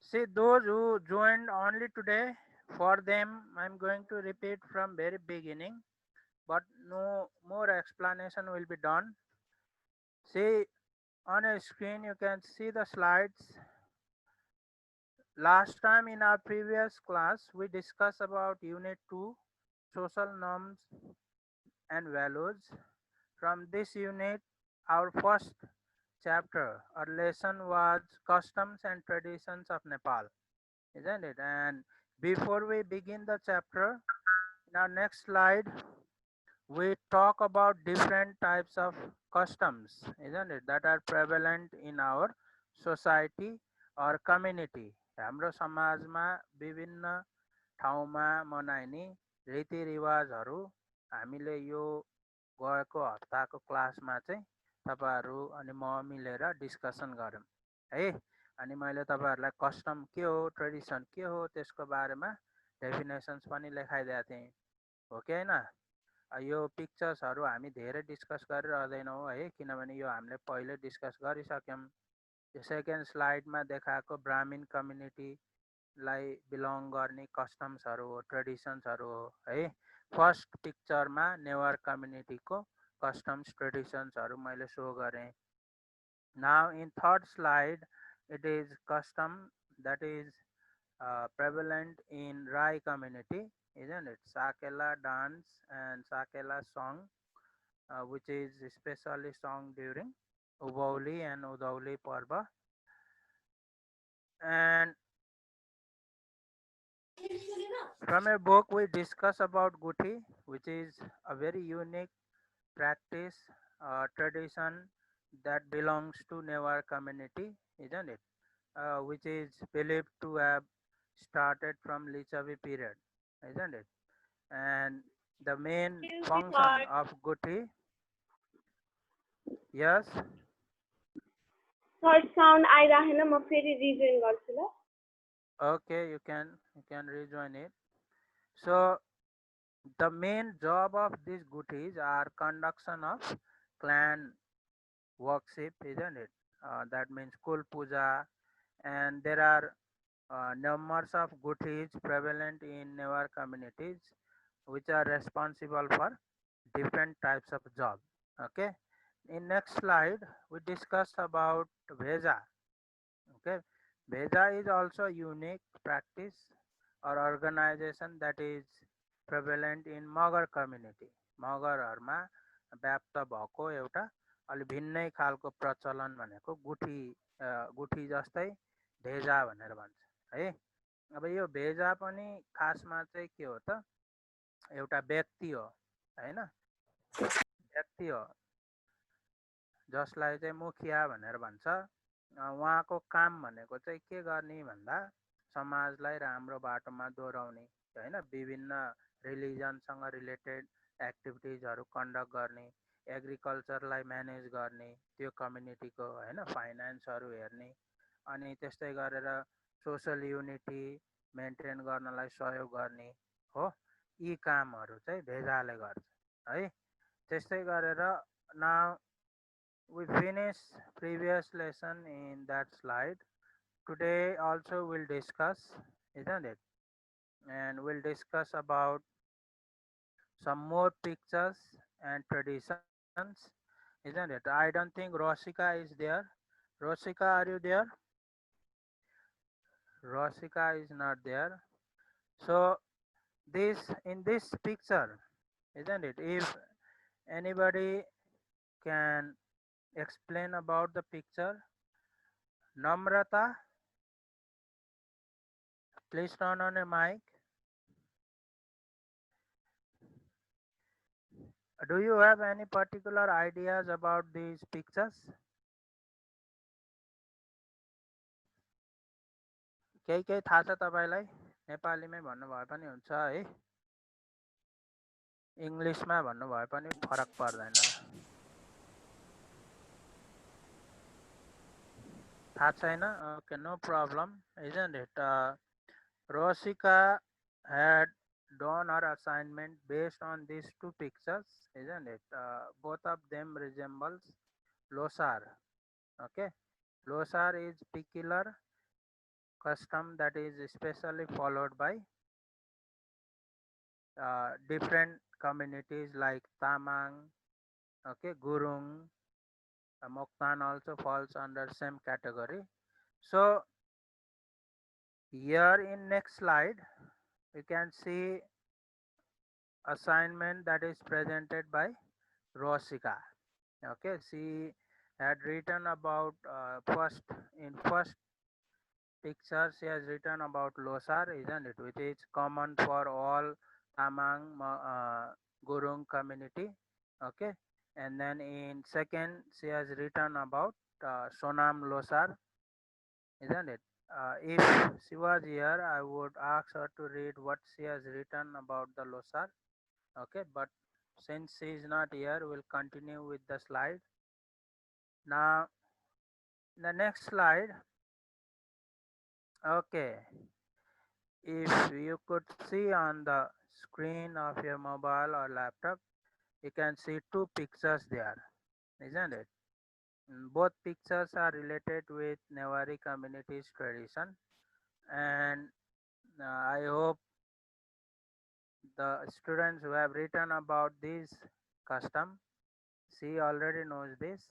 See, those who joined only today, for them, I'm going to repeat from very beginning, but no more explanation will be done. See, on a screen, you can see the slides. Last time in our previous class, we discussed about Unit 2, Social Norms and Values. From this unit, our first chapter or lesson was Customs and Traditions of Nepal, isn't it? And before we begin the chapter, in our next slide, we talk about different types of customs, isn't it, that are prevalent in our society or community. हाम्रो समाजमा विभिन्न ठाउँमा मनाइने रीतिरिवाजहरू हामीले यो गएको हप्ताको क्लासमा चाहिँ तपाईँहरू अनि म मिलेर डिस्कसन गऱ्यौँ है। अनि मैले तपाईँहरूलाई कस्टम के हो, ट्रेडिसन के हो, त्यसको बारेमा डेफिनेसन्स पनि लेखाइदिएको थिएँ, हो कि होइन? यो पिक्चर्सहरू हामी धेरै डिस्कस गरिरहँदैनौँ है, किनभने यो हामीले पहिले डिस्कस गरिसक्यौँ। यो सेकेन्ड स्लाइडमा देखाएको ब्राह्मीण कम्युनिटीलाई बिलोङ गर्ने कस्टम्सहरू हो, ट्रेडिसन्सहरू हो है। फर्स्ट पिक्चरमा नेवार कम्युनिटीको कस्टम्स ट्रेडिसन्सहरू मैले सो गरेँ। Now in third slide it is custom that is prevalent in Rai community, isn't it? Sakela dance and Sakela song, which is especially sung during Ubauli and Udauli Parva. And from a book we discuss about Guthi, which is a very unique practice, tradition that belongs to Newar community, isn't it? Which is believed to have started from Lichavi period, isn't it? And the main Excuse me, function sir. of Guthi, yes, Third sound आइरहेन, म फेरि rejoin गर्छु ल। okay, you can rejoin it. So the main job of these Guthis are conduction of clan worship, isn't it? That means Kul Puja, and there are numbers of Guthis prevalent in Newar communities which are responsible for different types of job. Okay. In next slide, we discuss about Veja. Okay. Veja is also unique practice or organization that is prevalent in Magar community. मगरहरूमा व्याप्त भएको एउटा अलि भिन्नै खालको प्रचलन भनेको गुठी जस्तै भेजा भनेर भन्छ है। अब यो भेजा पनि खासमा चाहिँ के हो त, एउटा व्यक्ति हो होइन, व्यक्ति हो जसलाई चाहिँ मुखिया भनेर भन्छ। उहाँको काम भनेको चाहिँ के गर्ने भन्दा समाजलाई राम्रो बाटोमा दोहोऱ्याउने होइन, विभिन्न रिलिजनसँग रिलेटेड एक्टिभिटिजहरू कन्डक्ट गर्ने, एग्रिकल्चरलाई म्यानेज गर्ने, त्यो कम्युनिटीको होइन फाइनेन्सहरू हेर्ने, अनि त्यस्तै गरेर सोसल युनिटी मेन्टेन गर्नलाई सहयोग गर्ने हो। यी कामहरू चाहिँ भेजाले गर्छ है। त्यस्तै गरेर now we finished previous lesson in that slide. Today also we'll discuss, isn't it? And we'll discuss about some more pictures and traditions, isn't it? I don't think Rosika is there. Rosika, are you there? Rosika is not there. So this in this picture, isn't it? If anybody can explain about the picture, Namrata, please turn on a mic. Do you have any particular ideas about these pictures? केही केही थाहा छ तपाईँलाई? नेपालीमै भन्नुभए पनि हुन्छ है, इङ्ग्लिसमा भन्नुभए पनि फरक पर्दैन। थाहा छैन? Okay, no problem, isn't it? Rosika had done her assignment based on these two pictures, isn't it? Both of them resembles Losar. Okay, Losar is peculiar custom that is especially followed by different communities like Tamang, okay, Gurung, Moktan also falls under same category. So here in next slide, you can see assignment that is presented by Rosika. Okay, she had written about first picture she has written about Losar, isn't it? Which is common for all Tamang Gurung community. Okay, and then in second she has written about Sonam Losar, isn't it? If she was here, I would ask her to read what she has written about the Losar. Okay, but since she is not here, we'll continue with the slide. Now, the next slide. Okay, if you could see on the screen of your mobile or laptop, you can see two pictures there, isn't it? Both pictures are related with Newari community's tradition, and I hope the students who have written about this custom, she already knows this.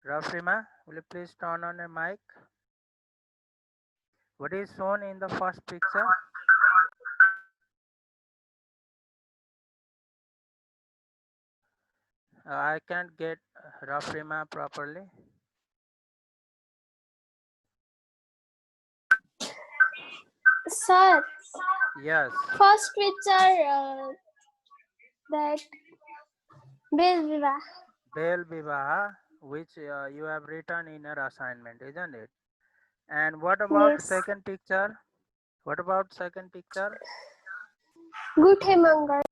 Rafrima, will you please turn on a mic? What is shown in the first picture? I can't get Rafrima properly. Sir, Yes, first picture that Bel Viva. Bel Vivaha, which you have written in your assignment, isn't it? And what about Yes. second picture? What about second picture? Guthe Mangal.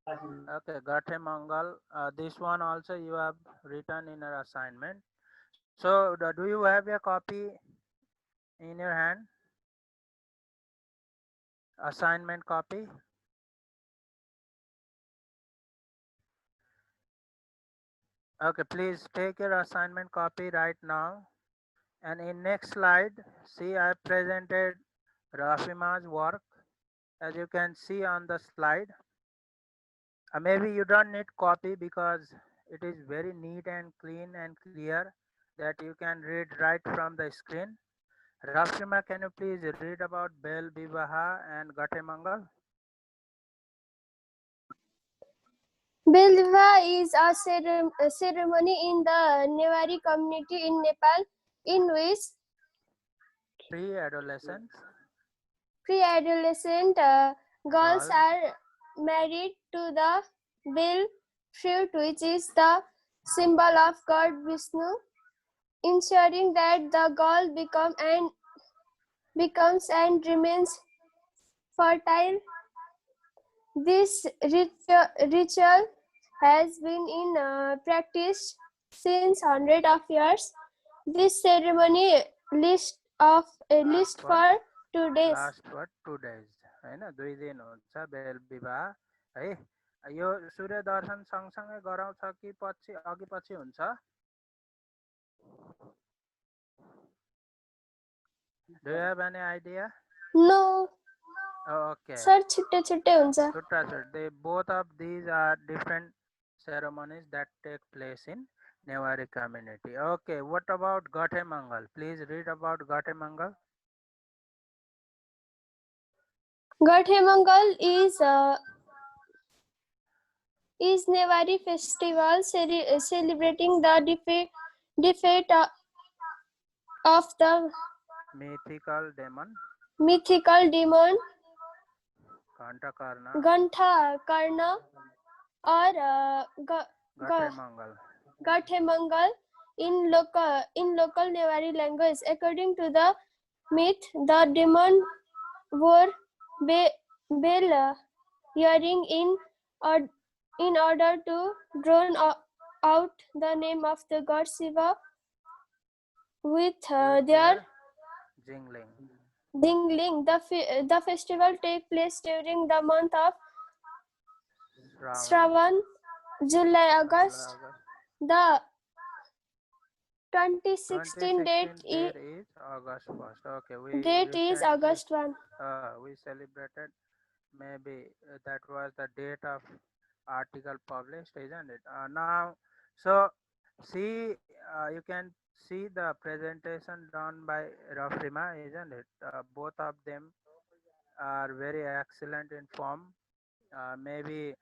Okay, Gathe Mangal. This one also you have written in your assignment. So, do you have a copy in your hand? Assignment copy? Okay, please take your assignment copy right now. And in next slide, see I presented Rafima's work as you can see on the slide. Maybe you don't need copy because it is very neat and clean and clear that you can read right from the screen. Rafima, can you please read about Bel Bivaha and Gate Mangal? Bel Viva is a ceremony in the Newari community in Nepal in which Pre-adolescence, pre-adolescent girls girls, are married to the Bel fruit, which is the symbol of God Vishnu, ensuring that the girl becomes and remains fertile. This ritual has been in practice since hundreds of years. This ceremony list for for 2 days. Last for 2 days होइन 2 दिन हुन्छ bell विवाह है यो सूर्य दर्शन सँगसँगै गराउँछ कि पछि अघि पछि हुन्छ do you have any idea No, okay sir, छुट्टे छुट्टे हुन्छ. छुट्टा छुट्टै both of these are different ceremonies that take place in Newari community. Okay, what about Gathe Mangal? Please read about Gathe Mangal. Gathe Mangal is Newari festival celebrating the defeat of the Mythical demon mythical demon Ghantakarna Ghantakarna or Gathe Mangal. Gathe Mangal in local Newari language. According to the myth, the demon wore bell earring in order to drown out the name of the god Shiva with their jingling. dingling. The festival takes place during the month of Shravan, July, August. The 2016 2016 date is August 1st. Okay, we date is recently August 1. we celebrated, maybe that was the date of article published, isn't it? Now, so see, you can see the presentation done by Rafrima, isn't it? Both of them are very excellent in form. Maybe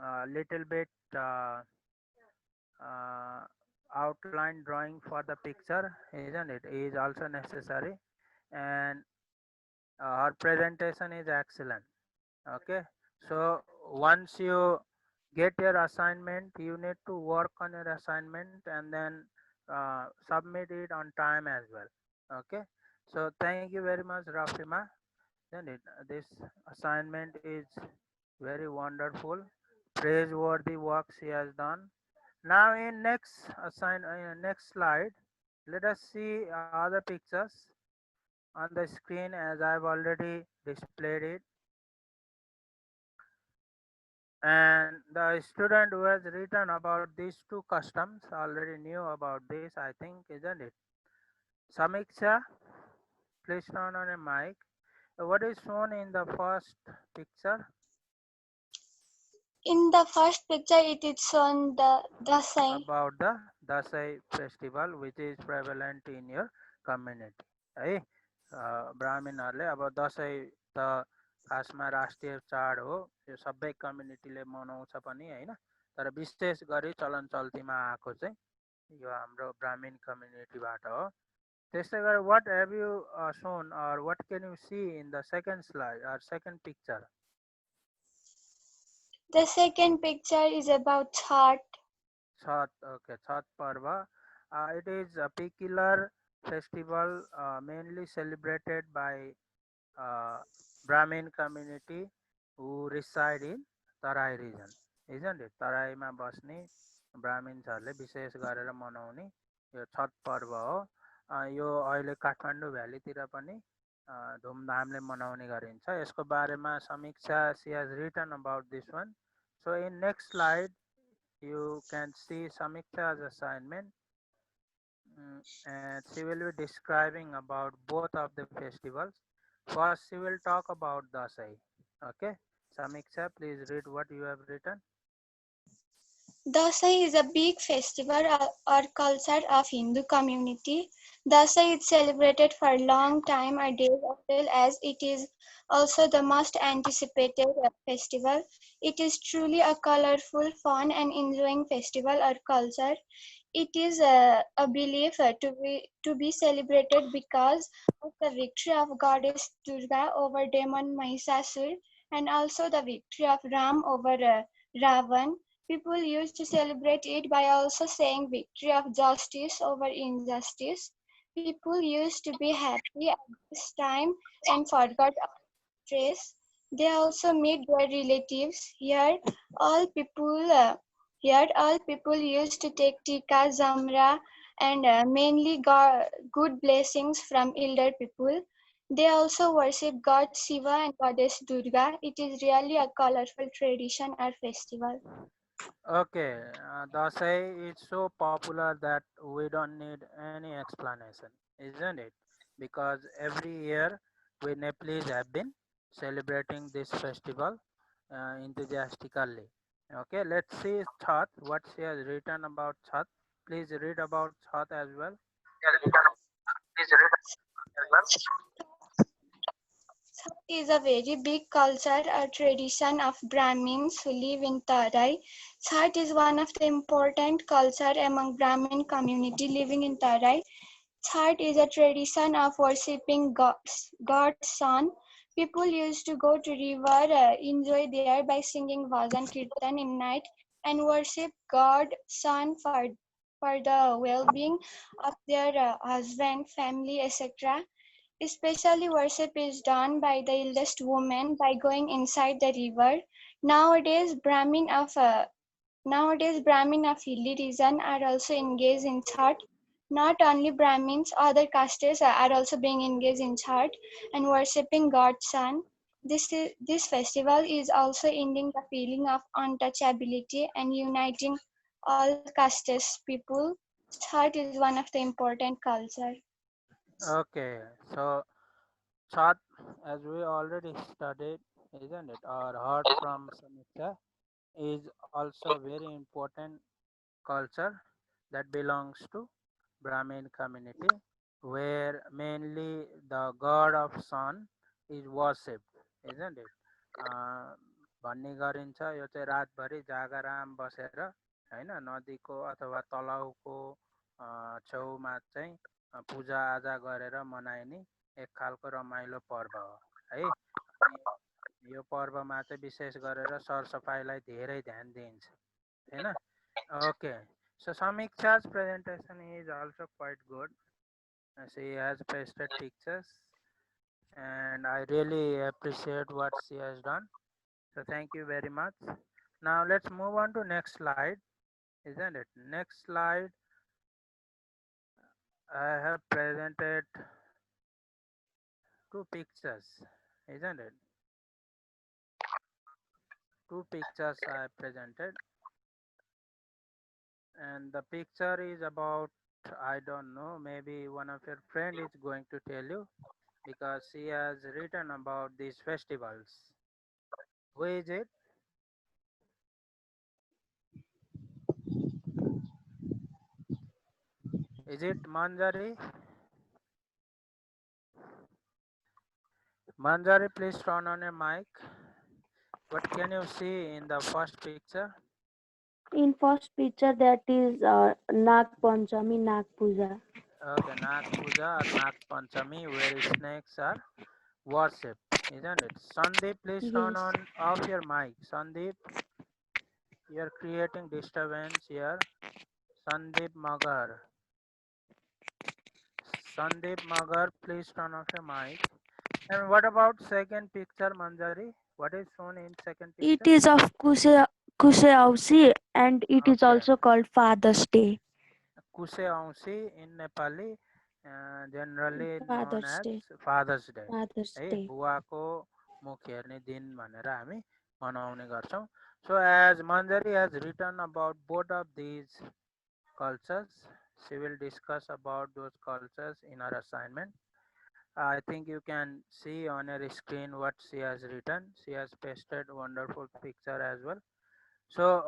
a little bit uh, outline drawing for the picture, isn't it, is also necessary, and her presentation is excellent. Okay, so once you get your assignment, you need to work on your assignment and then submit it on time as well. Okay, so thank you very much, Rafima. Then this assignment is very wonderful, praiseworthy work she has done. Now in next slide, let us see other pictures on the screen as I've already displayed it. And the student who has written about these two customs already knew about this, I think, isn't it? Samiksha, please turn on a mic. What is shown in the first picture? In the first picture, it is shown the Dasai. About the Dasai festival, which is prevalent in your community. है ब्राह्मणहरूले अब दसैँ त खासमा राष्ट्रिय चाड हो, यो सबै कम्युनिटीले मनाउँछ पनि होइन, तर विशेष गरी चलन चल्तीमा आएको चाहिँ यो हाम्रो ब्राह्मण कम्युनिटीबाट हो. त्यस्तै गरी what have you shown or what can you see in the second slide or second picture? The second picture is about Chhat. Chhat, okay, Chhat Parva. It is a peculiar festival mainly celebrated by Brahmin community who reside in Tarai region, isn't it? तराईमा बस्ने ब्राह्मणहरूले विशेष गरेर मनाउने यो छठ पर्व हो. यो अहिले काठमाडौँ भ्यालीतिर पनि धुमधामले मनाउने गरिन्छ. यसको बारेमा समीक्षा, she has written about this one. So in next slide you can see Samiksha's assignment, and she will be describing about both of the festivals. First, she will talk about Dasai. Okay, Samiksha, please read what you have written. Dasai is a big festival or culture of Hindu community. Dasai is celebrated for a long time or days of well, as it is also the most anticipated festival. It is truly a colorful, fun and enjoying festival or culture. It is a belief to be celebrated because of the victory of goddess Durga over demon Mahishasur and also the victory of Ram over Ravan. People used to celebrate it by also saying victory of justice over injustice. People used to be happy at this time and forgot stress. They also meet their relatives. All people all people used to take tika, zamra, and mainly good blessings from elder people. They also worship God Shiva and Goddess Durga. It is really a colorful tradition or festival. Okay, Dasai is so popular that we don't need any explanation, isn't it? Because every year we Nepalese have been celebrating this festival enthusiastically. Okay, let's see Chhat, what she has written about Chhat. Please read about Chhat as well. Chhat is a very big culture or tradition of Brahmins who live in Tarai. Chhat is one of the important culture among Brahmin community living in Tarai. Chhat is a tradition of worshipping God's son. People used to go to river, enjoy there by singing bhajan kirtan in night and worship God son for the well-being of their husband, family, etc. Especially worship is done by the eldest woman by going inside the river. Nowadays, Brahmin of hilly region are also engaged in Chhat. Not only Brahmins, other castes are also being engaged in Chhat and worshipping God's son. This festival is also ending the feeling of untouchability and uniting all castes people. Chhat is one of the important culture. Okay, so Chhat, as we already studied, isn't it, or heard from Samitra, is also very important culture that belongs to Brahmin community, where mainly the god of sun is worshipped, isn't it? अ, भन्ने गरिन्छ यो चाहिँ रातभरि जागराम बसेर होइन नदीको अथवा तलाउको छेउमा चाहिँ पूजाआजा गरेर मनाइने एक खालको रमाइलो पर्व हो है। अनि यो पर्वमा चाहिँ विशेष गरेर सरसफाइलाई धेरै ध्यान दिइन्छ होइन। Okay, so Samiksha's presentation is also quite good. She has pasted pictures and I really appreciate what she has done. So thank you very much. Now let's move on to next slide, isn't it? Next slide, I have presented two pictures, isn't it? Two pictures I presented, and the picture is about, I don't know, maybe one of your friend is going to tell you because she has written about these festivals. Who is it? Is it Manjari? Manjari, please turn on your mic. What can you see in the first picture? In first picture that is Nag Panchami, Nag Puja. Okay, Nag Puja or Nag Panchami, where snakes are worshipped, isn't it? Sandeep, please turn Yes. on off your mic. Sandeep, you're creating disturbance here. Sandeep Magar. Sandeep Magar, please turn off your mic. And what about second picture, Manjari? What is shown in second It picture? is of Kuseausi and it is Okay, also called Father's Day. Kuse Aunsi in Nepali, generally known Father's as Day. Father's Day. Father's है Day. बुवाको मुख हेर्ने दिन भनेर हामी मनाउने गर्छौँ. So as Manjari has written about both of these cultures, she will discuss about those cultures in her assignment. I think you can see on your screen what she has written. She has pasted wonderful picture as well. So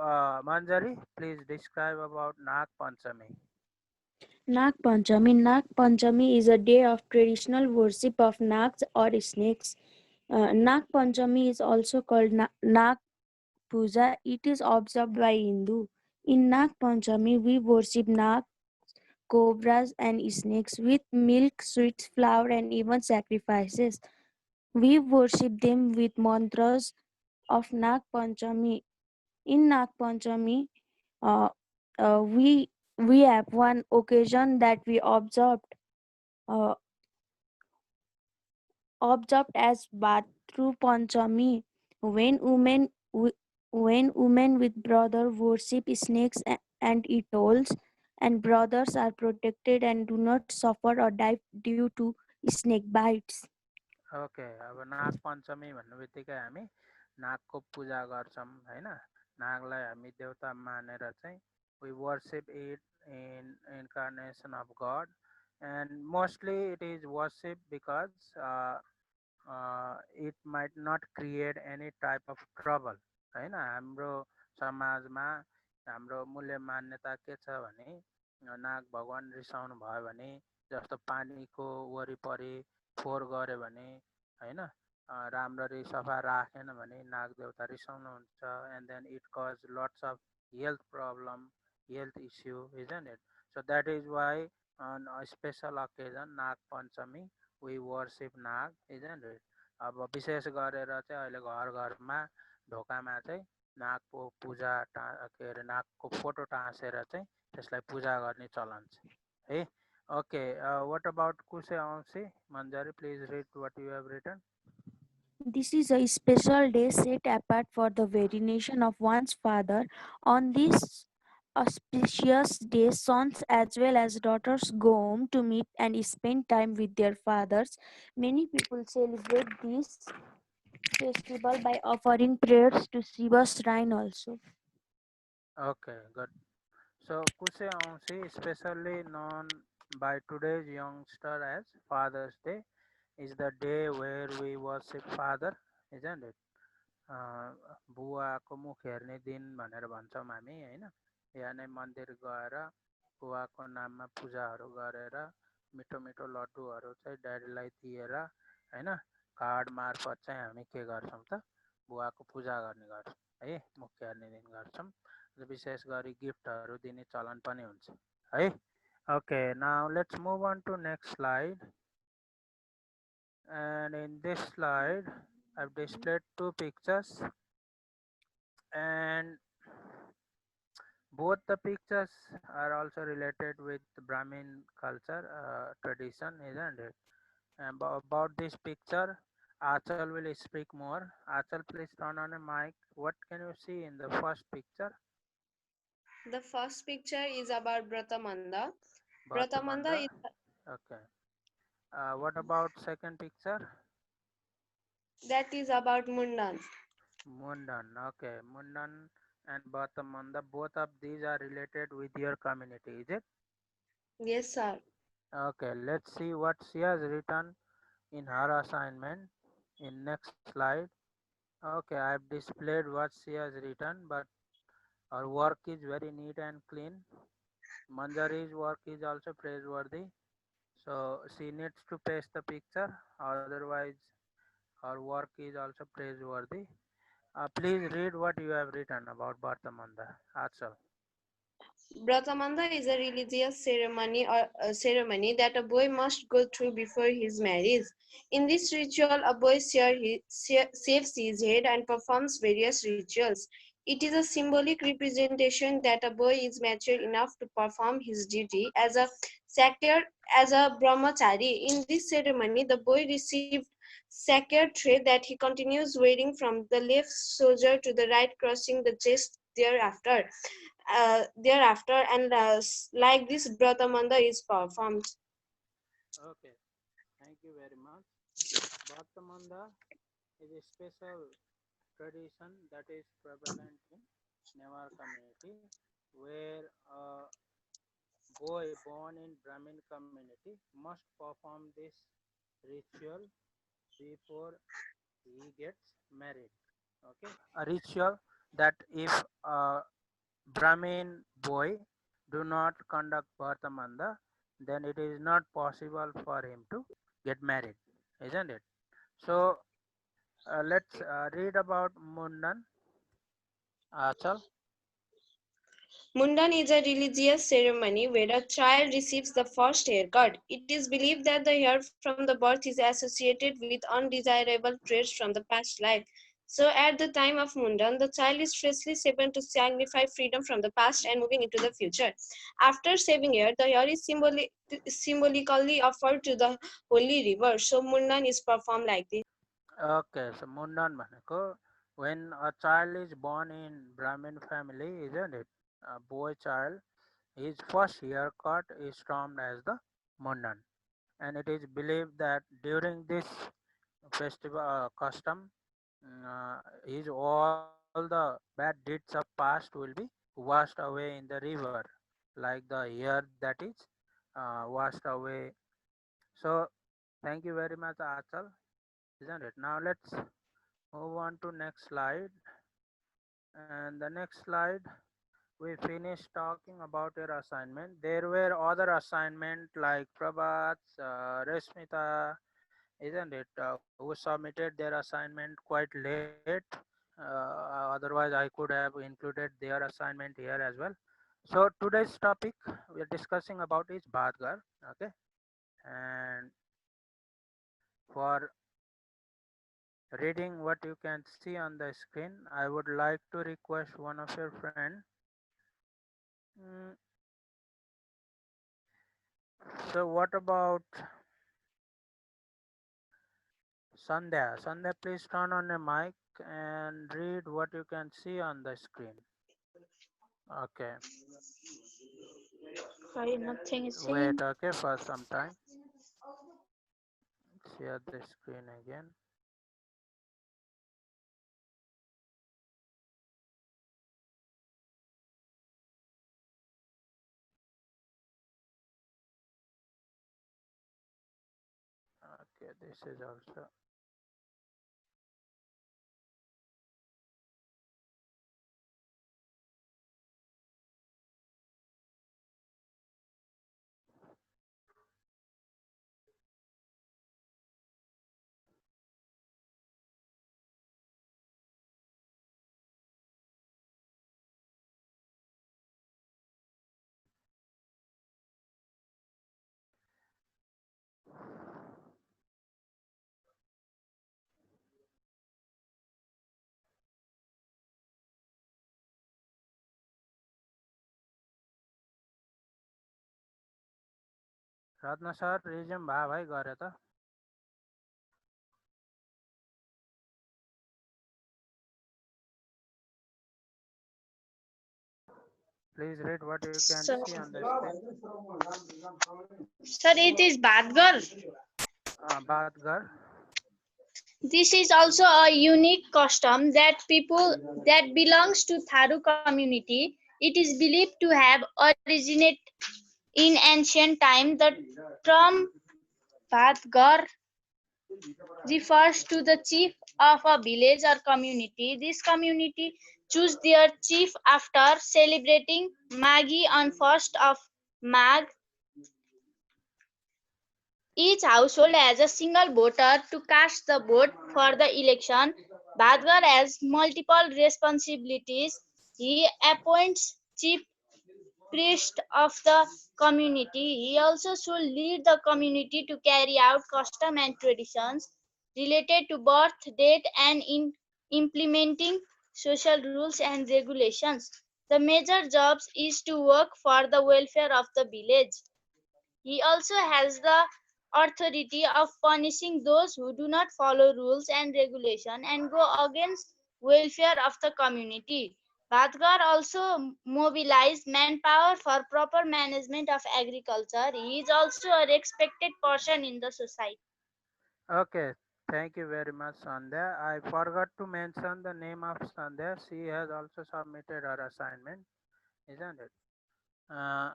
Manjari, please describe about Nag Panchami. Nag Panchami. Nag Panchami is a day of traditional worship of nags or snakes. Nag Panchami is also called Nag Puja. It is observed by Hindu. In Nag Panchami, we worship nags, cobras, and snakes with milk, sweets, flour, and even sacrifices. We worship them with mantras of Nag Panchami. In Nag Panchami, uh, we have one occasion that we uh, observed as Bhatru Panchami, when women with brother worship snakes and idols, and brothers are protected and do not suffer or die due to snake bites. Okay अब नाग पञ्चमी भन्ने बित्तिकै हामी नागको पूजा गर्छौँ होइन. नागलाई हामी देवता मानेर चाहिँ we worship it in incarnation of God, and mostly it is worship because it might not create any type of trouble होइन. हाम्रो समाजमा हाम्रो मूल्य मान्यता के छ भने नाग भगवान रिसाउनु भयो भने जस्तो पानीको वरिपरि फोहोर गऱ्यो भने होइन राम्ररी सफा राखेन भने नाग देवता रिसाउनुहुन्छ. And then it causes lots of health problem, health issue, isn't it? So that is why on a special occasion Nag Panchami we worship Nag, isn't it? अब विशेष गरेर चाहिँ अहिले घर घरमा ढोकामा चाहिँ नागको पूजा के अरे नागको फोटो टाँसेर चाहिँ त्यसलाई पूजा गर्ने चलन छ है. Okay, what about Kuse Aunsi? Manjari, please read what you have written. This is a special day set apart for the veneration of one's father. On this auspicious day, sons as well as daughters go home to meet and spend time with their fathers. Many people celebrate this festival by offering prayers to Shiva's shrine also. Okay, good. So Kuse Aunsi, especially known by today's youngster as Father's Day, is the day where we worship Father, isn't it? बुवाको मुख हेर्ने दिन भनेर भन्छौँ हामी होइन, यहाँ नै मन्दिर गएर बुवाको नाममा पूजाहरू गरेर मिठो मिठो लड्डुहरू चाहिँ ड्याडीलाई दिएर होइन, कार्ड मार्फत चाहिँ हामी के गर्छौँ त बुवाको पूजा गर्ने गर्छौँ है, मुख हेर्ने दिन गर्छौँ। विशेष गरी गिफ्टहरू दिने चलन पनि हुन्छ है। Okay, now let's move on to next slide. And in this slide I've displayed two pictures, and both the pictures are also related with Brahmin culture tradition, isn't it? And about this picture, Achal will speak more. Achal, please turn on a mic. What can you see in the first picture? The first picture is about Bratamanda. Bratamanda is Okay. What about second picture? that is about Mundan. Mundan. Okay. Mundan and Bhattamanda, both of these are related with your community, is it? Yes, sir. Okay, let's see what she has written in her assignment in next slide. Okay, I have displayed what she has written, but her work is very neat and clean. Manjari's work is also praiseworthy. So she needs to paste the picture, otherwise her work is also praiseworthy. Please read what you have written about Bhartamanda. Achal. Bratamanda is a religious ceremony or ceremony that a boy must go through before his marriage. In this ritual, a boy shaves his head and performs various rituals. It is a symbolic representation that a boy is mature enough to perform his duty as a sacred, as a brahmachari. In this ceremony, the boy received sacred thread that he continues wearing from the left shoulder to the right, crossing the chest thereafter. And like this Bratamanda is performed. Okay, thank you very much. Bhattamanda is a special tradition that is prevalent in Newar community, where a boy born in Brahmin community must perform this ritual before he gets married. Okay, a ritual that if a Brahmin boy do not conduct Bhartamanda, then it is not possible for him to get married, isn't it? So let's read about Mundan. Achal. Mundan is a religious ceremony where a child receives the first haircut. It is believed that the hair from the birth is associated with undesirable traits from the past life. So at the time of Mundan, the child is freshly shaven to signify freedom from the past and moving into the future. After shaving hair, the hair is symbolically offered to the holy river. So Mundan is performed like this. Okay, so Mundan Manako, when a child is born in Brahmin family, isn't it? A boy child, his first haircut is termed as the Mundan. And it is believed that during this festival custom, his all the bad deeds of past will be washed away in the river, like the hair that is washed away. So, thank you very much, Achal, isn't it? Now let's move on to next slide. And the next slide, we finished talking about your assignment. There were other assignment like Prabhat, Resmita, isn't it, who submitted their assignment quite late. Otherwise, I could have included their assignment here as well. So today's topic we are discussing about is Bhadgar. Okay, and for reading what you can see on the screen, I would like to request one of your friend. Mm, So what about Sandhya? Sandhya, please turn on a mic and read what you can see on the screen. Okay. Sorry, nothing is Wait, seen. okay, for some time. Share the screen again. Okay, this is also. Ratna sir resume भा भाइ गरे त Please read what you can Sir, see on the screen. sir, it is Bhatgar. बात गर. This is also a unique custom that people that belongs to Tharu community. It is believed to have originated in ancient time. The term Bhatgar refers to the chief of a village or community. This community choose their chief after celebrating Magi on 1st of Mag. Each household has a single voter to cast the vote for the election. Bhatgar has multiple responsibilities. He appoints chief priest of the community. He also should lead the community to carry out custom and traditions related to birth, date, and in implementing social rules and regulations. The major jobs is to work for the welfare of the village. He also has the authority of punishing those who do not follow rules and regulation and go against welfare of the community. Bhatgar also mobilized manpower for proper management of agriculture. He is also a respected person in the society. Okay, thank you very much, Sandhya. I forgot to mention the name of Sandhya. She has also submitted her assignment, isn't it? Uh,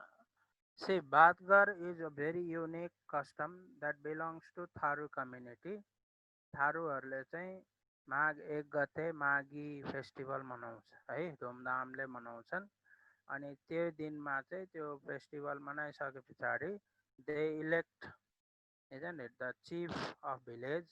See, Bhatgar is a very unique custom that belongs to Tharu community. थारूहरूले चाहिँ माघ 1 गते Maghi festival मनाउँछ है, धुमधामले मनाउँछन्. अनि त्यो दिनमा चाहिँ त्यो फेस्टिभल मनाइसके पछाडि दे elect isn't it the chief of village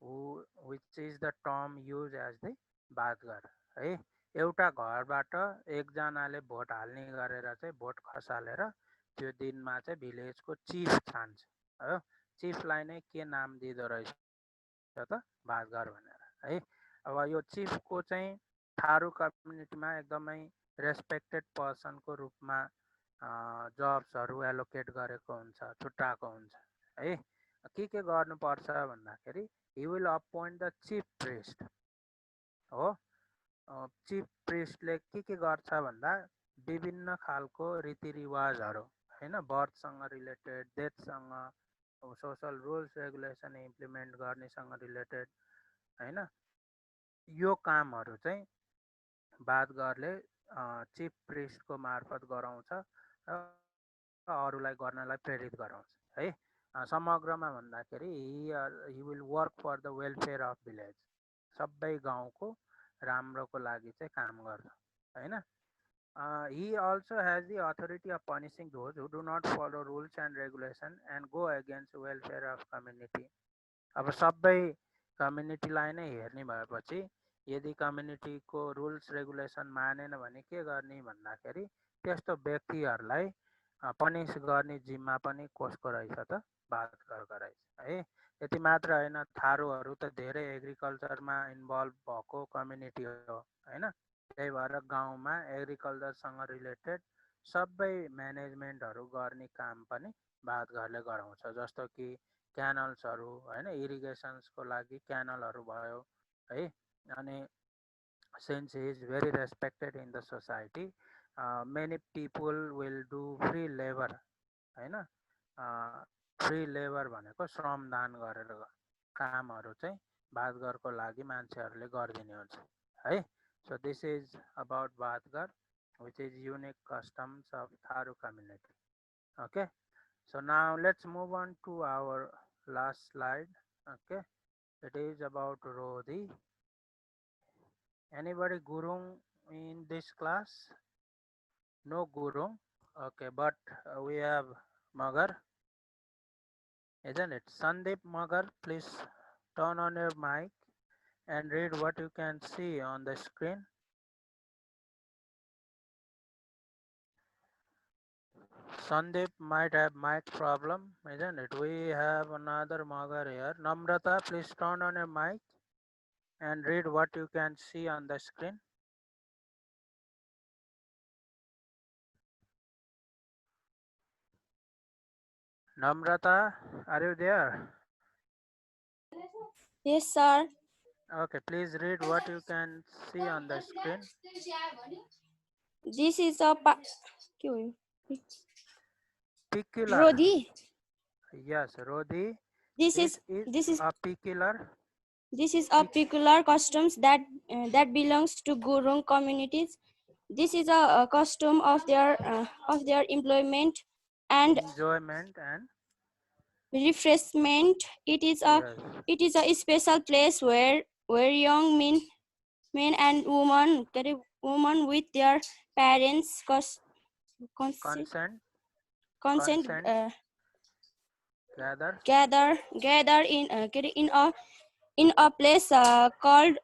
who which is the term used as the बातगर है. एउटा घरबाट एकजनाले भोट हाल्ने गरेर चाहिँ भोट खसालेर त्यो दिनमा चाहिँ भिलेजको चिफ छान्छ हो. चिफलाई नै के नाम दिँदो रहेछ त बातगर भनेर है. अब यो चिफको चाहिँ थारू कम्युनिटीमा एकदमै रेस्पेक्टेड पर्सनको रूपमा जब्सहरू एलोकेट गरेको हुन्छ, छुट्टाएको हुन्छ है. के गर्नुपर्छ भन्दाखेरि he will appoint the chief priest हो. चिफ प्रिस्टले के गर्छ भन्दा विभिन्न खालको रीतिरिवाजहरू होइन, बर्थसँग रिलेटेड, डेथसँग, सोसल रुल्स रेगुलेसन इम्प्लिमेन्ट गर्नेसँग रिलेटेड होइन, यो कामहरू चाहिँ बातगरले चिफ प्रिस्टको मार्फत गराउँछ र अरूलाई गर्नलाई प्रेरित गराउँछ है. समग्रमा भन्दाखेरि he will work for the welfare of village, सबै गाउँको राम्रोको लागि चाहिँ काम गर्छ होइन. He also has the authority of punishing those who do not follow rules and regulation and go against welfare of community. अब सबै कम्युनिटीलाई नै हेर्ने भएपछि यदि कम्युनिटीको रुल्स रेगुलेसन मानेन भने के गर्ने भन्दाखेरि त्यस्तो व्यक्तिहरूलाई पनिस गर्ने जिम्मा पनि कसको रहेछ त बातगरको रहेछ है. यति मात्र होइन, थारूहरू त धेरै एग्रिकल्चरमा इन्भल्भ भएको कम्युनिटी हो होइन. त्यही भएर गाउँमा एग्रिकल्चरसँग रिलेटेड सबै म्यानेजमेन्टहरू गर्ने काम पनि बातगरले गराउँछ. जस्तो कि क्यानल्सहरू होइन, इरिगेसन्सको लागि क्यानलहरू भयो है. अनि since he is very respected in the society, many people will do free labor होइन. फ्री लेबर भनेको श्रमदान गरेर कामहरू चाहिँ बातगरको लागि मान्छेहरूले गरिदिने हुन्छ है. So this is about Bhatgar, which is unique customs of Tharu community. Okay, so now let's move on to our last slide. Okay, it is about Rodhi. Anybody gurung in this class? No gurung. Okay, but we have Magar, isn't it? Sandeep Magar, please turn on your mic and read what you can see on the screen. Sandeep might have mic problem, isn't it? We have another Magar here. Namrata, please turn on your mic and read what you can see on the screen. Namrata, are you there? Yes, sir. Okay, please read what you can see on the screen. This is a के भयो? Peculiar. Rodhi. Yes, Rodhi. This This is is this is a peculiar. this is a peculiar customs that belongs to Gurung communities. This is a custom of their employment and Enjoyment and refreshment. It is yes, a special place where young men and women with their parents consent consent, consent consent, gather, gather in a place called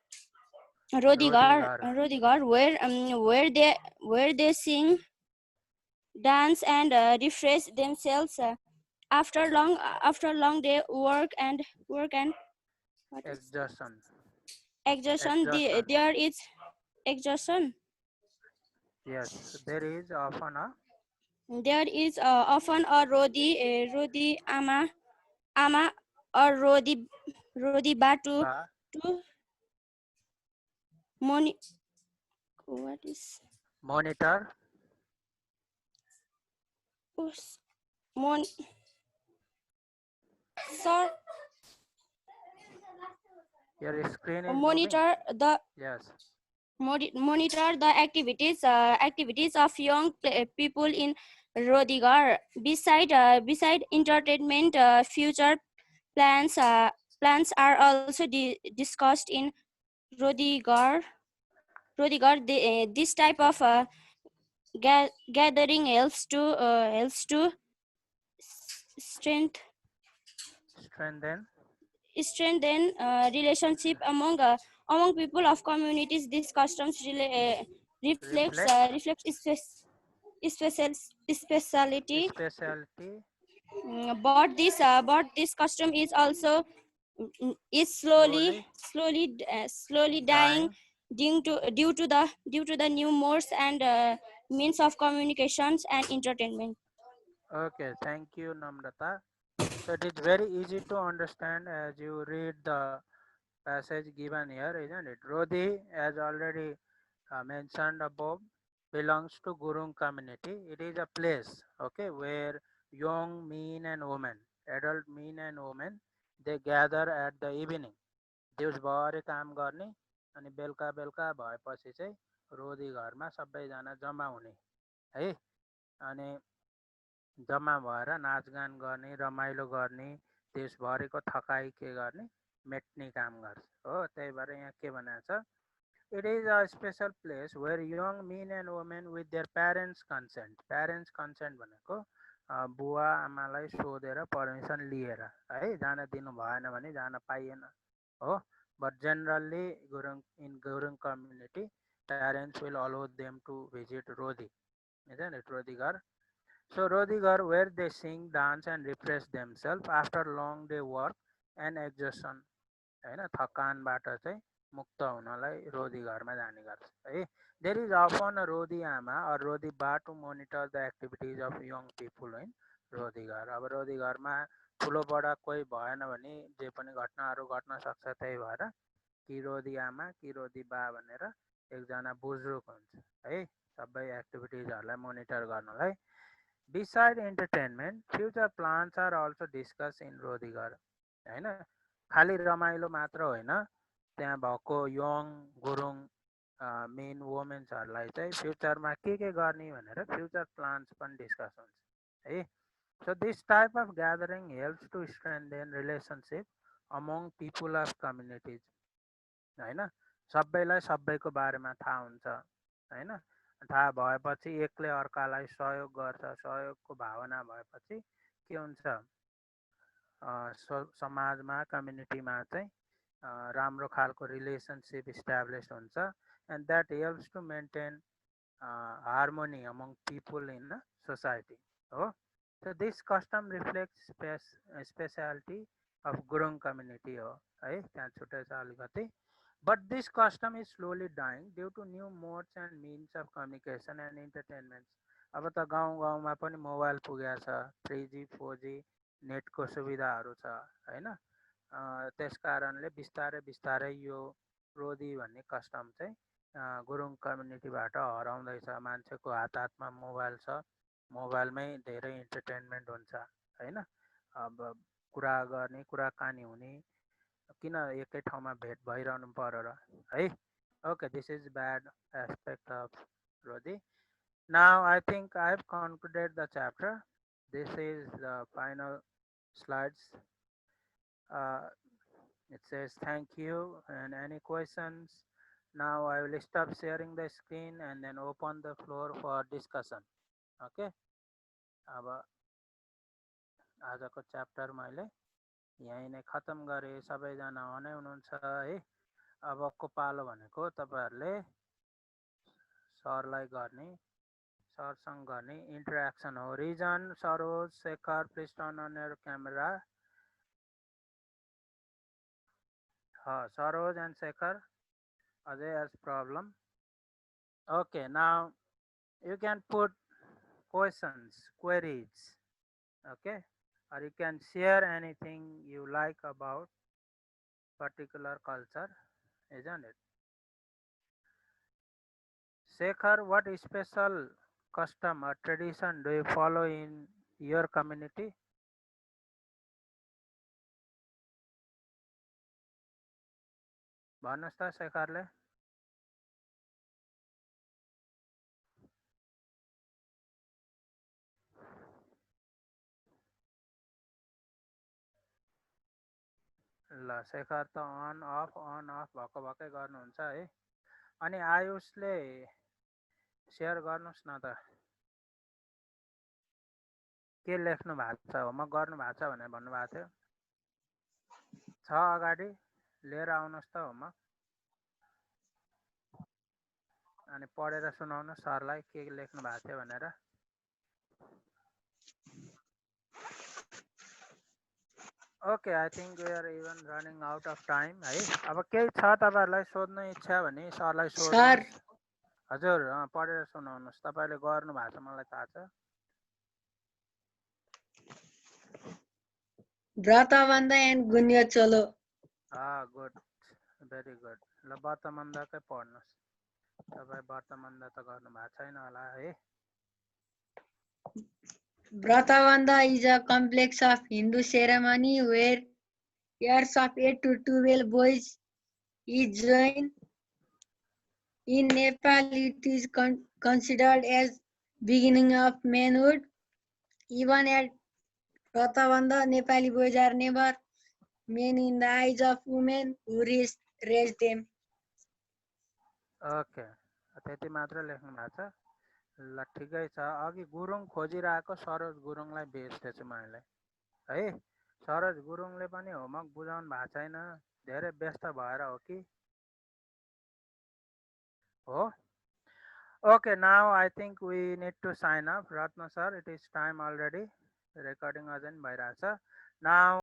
Rodhigar. Rodigar, where they sing, dance, and refresh themselves after long day work and what is Exhaustion, exhaustion. exhaustion. There is exhaustion. Yes, there is often a There is often a Rodi ama or Rodi Batu ba, to moni what is monitor. us- mon sir Your screen is moving. monitor the Yes, monitor the activities of young people in Rodigar. Beside entertainment, future plans are also discussed in Rodigar. This type of gathering helps to strength strengthen, strengthen relationship among people of communities. These customs reflect, reflects special speciality. specialty, But this custom is also is slowly slowly dying dying. due to the new modes and means of communications and entertainment. Okay, thank you, Namrata. So it is very easy to understand as you read the passage given here, isn't it? Rodhi, as already mentioned above, belongs to Gurung community. It is a place, okay, where young men and women, adult men and women, they gather at the evening. दिउँसभरि काम गर्ने अनि बेलुका बेलुका भएपछि चाहिँ रोदी घरमा सबैजना जम्मा हुने है अनि जम्मा भएर नाचगान गर्ने रमाइलो गर्ने देशभरिको थकाइ के गर्ने मेट्ने काम गर्छ हो त्यही भएर यहाँ के भनेको छ it is a special place where young men and women with their parents consent भनेको बुवा आमालाई सोधेर पर्मिसन लिएर है जान दिनु भएन भने जान पाइएन हो but generally Gurung community parents will allow them to visit Rodhi, isn't it? Rodhigar. So Rodhigar, where they sing, dance, and refresh themselves after long day work and exhaustion. होइन थकानबाट चाहिँ मुक्त हुनलाई रोधी घरमा जाने गर्छ है देयर इज अफन अ रोधी आमा अर रोधी बा to monitor the activities of young people होइन रोधी घर अब रोधी घरमा ठुलो बडा कोही भएन भने जे पनि घटनाहरू घट्न सक्छ त्यही भएर कि रोधी आमा कि रोधी बा भनेर एकजना बुजुर्ग हुन्छ है सबै एक्टिभिटिजहरूलाई मोनिटर गर्नलाई beside entertainment future plans are also discuss in रोधीघर होइन खालि रमाइलो मात्र होइन त्यहाँ भएको यङ गुरुङ मेन वुमेन्सहरूलाई चाहिँ फ्युचरमा के गर्ने भनेर फ्युचर प्लान्स पनि डिस्कस हुन्छ है So this type of gathering helps to strengthen relationship among people of communities. होइन, सबैलाई सबैको बारेमा थाहा हुन्छ होइन, थाहा भएपछि एकले अर्कालाई सहयोग गर्छ, सहयोगको भावना भएपछि के हुन्छ, समाजमा कम्युनिटीमा चाहिँ राम्रो खालको रिलेसनसिप इस्टाब्लिस हुन्छ, and that helps to maintain harmony among people in the society. हो, so this custom reflects speciality of Gurung community हो है, त्यहाँ छुट्टै छ अलिकति. But this custom is slowly dying due to new modes and means of communication and entertainment. अब त गाउँ गाउँमा पनि मोबाइल पुगेको छ, 3G 4G नेटको सुविधाहरू छ होइन. त्यस कारणले बिस्तारै बिस्तारै यो रोदी भन्ने कस्टम चाहिँ गुरुङ कम्युनिटीबाट हराउँदैछ. मान्छेको हात हातमा मोबाइल छ, मोबाइलमै धेरै इन्टरटेनमेन्ट हुन्छ होइन. अब कुरा गर्ने, कुराकानी हुने, किन एकै ठाउँमा भेट भइरहनु पर्यो र है. Okay, this is bad aspect of Rodi. Now I think I have concluded the chapter. This is the final slides. It says thank you and any questions. Now I will stop sharing the screen and then open the floor for discussion. Okay. अब आजको chapter मैले यहीँ नै खतम गरेँ. सबैजना अनै हुनुहुन्छ है. अबको पालो भनेको तपाईहरुले सरलाई गर्ने, सरसँग गर्ने इन्टरेक्सन हो. Rijan, Saroj, Shekhar, please turn on your camera. Saroj and Shekhar, Ajay has problem. Okay, now you can put questions, queries, okay, or you can share anything you like about particular culture, isn't it? Shekhar, what special custom or tradition do you follow in your community? भन्नुस् त शेखरले. ल शेखर त on off भएको भएकै गर्नुहुन्छ है. अनि आयुषले share गर्नुस् न त, के लेख्नु भएको छ, होमवर्क गर्नु भएको छ भनेर भन्नुभएको थियो. छ अगाडि लिएर आउनुहोस् त होमवर्क. अनि पढेर सुनाउनु सरलाई के लेख्नु भएको थियो भनेर. Okay, I think we are even running out of time है. अब केही छ तपाईहरुलाई सोध्न इच्छा भने सरलाई सोध्नुहोस्. हजुर, पढेर सुनाउनुहोस्. तपाईले गर्नु भएको छ मलाई थाहा छ. व्रतबन्ध एन्ड गुन्य चोलो. Good, very good. ल व्रतबन्धकै पढ्नुहोस्. तपाई व्रतबन्ध त गर्नु भएको छैन होला है. Vratabandha is a complex of Hindu ceremony where years of 8 to 12 boys is joined. In Nepal, it is considered as beginning of manhood. Even at Vratabandha, Nepali boys are never men in the eyes of women who raise them. Okay, त्यति मात्र लेख्नु भएको छ. ल ठिकै छ. अघि गुरुङ खोजिरहेको सरोज गुरुङलाई भेट्दैछु मैले है. सरोज गुरुङले पनि होमवर्क बुझाउनु भएको छैन, धेरै व्यस्त भएर हो कि हो. Okay, now I think we need to sign up. Ratna sir, it is time already. Recording again by Rasa. Now